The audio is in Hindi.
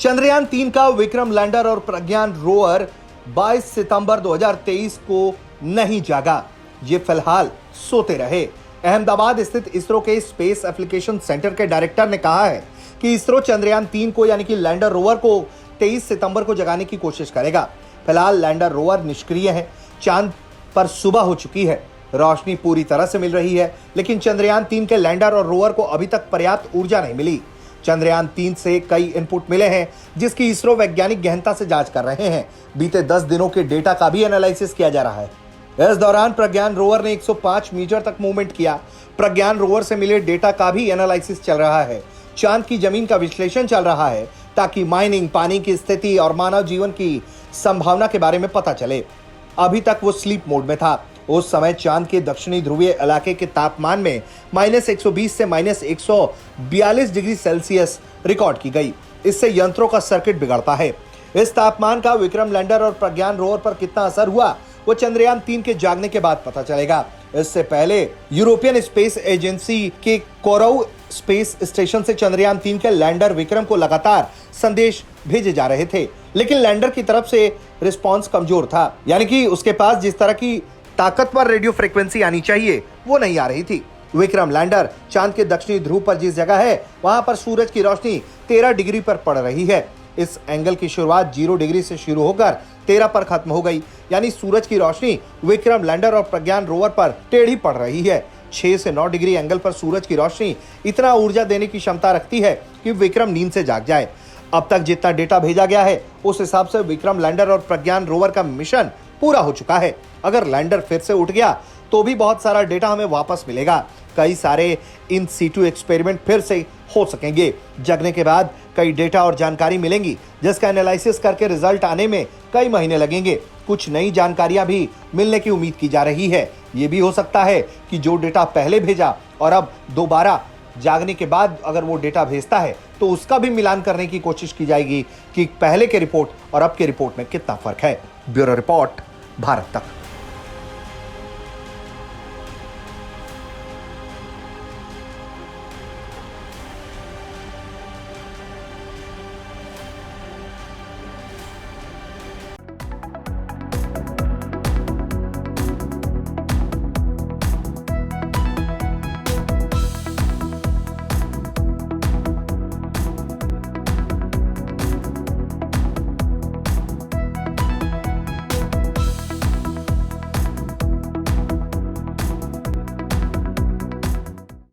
चंद्रयान 3 का विक्रम लैंडर और प्रज्ञान रोवर 22 सितंबर 2023 को नहीं जागा। ये फिलहाल सोते रहे। अहमदाबाद स्थित इसरो के स्पेस एप्लीकेशन सेंटर के डायरेक्टर ने कहा है कि इसरो चंद्रयान 3 को यानी कि लैंडर रोवर को 23 सितंबर को जगाने की कोशिश करेगा। फिलहाल लैंडर रोवर निष्क्रिय है। चांद पर सुबह हो चुकी है, रोशनी पूरी तरह से मिल रही है, लेकिन चंद्रयान 3 के लैंडर और रोवर को अभी तक पर्याप्त ऊर्जा नहीं मिली। चंद्रयान 3 से कई इनपुट मिले हैं जिसकी इसरो वैज्ञानिक गहनता से जांच कर रहे हैं। बीते 10 दिनों के डेटा का भी एनालिसिस किया जा रहा है। इस दौरान प्रज्ञान रोवर ने 105 मीटर तक मूवमेंट किया। प्रज्ञान रोवर से मिले डेटा का भी एनालिसिस चल रहा है। चांद की जमीन का विश्लेषण चल रहा है ताकि माइनिंग, पानी की स्थिति और मानव जीवन की संभावना के बारे में पता चले। अभी तक वो स्लीप मोड में था। उस समय चांद के दक्षिणी ध्रुवीय इलाके के तापमान में -120 से -142 डिग्री सेल्सियस रिकॉर्ड की गई। इससे यंत्रों का सर्किट बिगड़ता है। इस तापमान का विक्रम लैंडर और प्रज्ञान रोवर पर कितना असर हुआ वो चंद्रयान 3 के जागने के बाद पता चलेगा। इससे पहले यूरोपियन स्पेस एजेंसी के कोरौ स्पेस स्टेशन से चंद्रयान 3 के लैंडर विक्रम को लगातार संदेश भेजे जा रहे थे, लेकिन लैंडर की तरफ से रिस्पांस कमजोर था, यानी कि उसके पास जिस तरह की ताकतवर रेडियो फ्रीक्वेंसी आनी चाहिए वो नहीं आ रही थी। विक्रम लैंडर चांद के दक्षिणी ध्रुव पर जिस जगह है वहां पर सूरज की रोशनी 13 डिग्री पर पड़ रही है। इस एंगल की शुरुआत 0 डिग्री से शुरू होकर 13 पर खत्म हो गई, यानी सूरज की रोशनी विक्रम लैंडर और प्रज्ञान रोवर पर टेढ़ी पड़ रही है। 6 से 9 डिग्री एंगल पर सूरज की रोशनी इतना ऊर्जा देने की क्षमता रखती है कि विक्रम नींद से जाग जाए। अब तक जितना डेटा भेजा गया है उस हिसाब से विक्रम लैंडर और प्रज्ञान रोवर का मिशन पूरा हो चुका है। अगर लैंडर फिर से उठ गया तो भी बहुत सारा डेटा हमें वापस मिलेगा। कई सारे इन सीटू एक्सपेरिमेंट फिर से हो सकेंगे। जगने के बाद कई डेटा और जानकारी मिलेंगी जिसका एनालिसिस करके रिजल्ट आने में कई महीने लगेंगे। कुछ नई जानकारियां भी मिलने की उम्मीद की जा रही है। ये भी हो सकता है कि जो डेटा पहले भेजा और अब दोबारा जागने के बाद अगर वो डेटा भेजता है तो उसका भी मिलान करने की कोशिश की जाएगी कि पहले के रिपोर्ट और अब के रिपोर्ट में कितना फर्क है। ब्यूरो रिपोर्ट, भारत तक।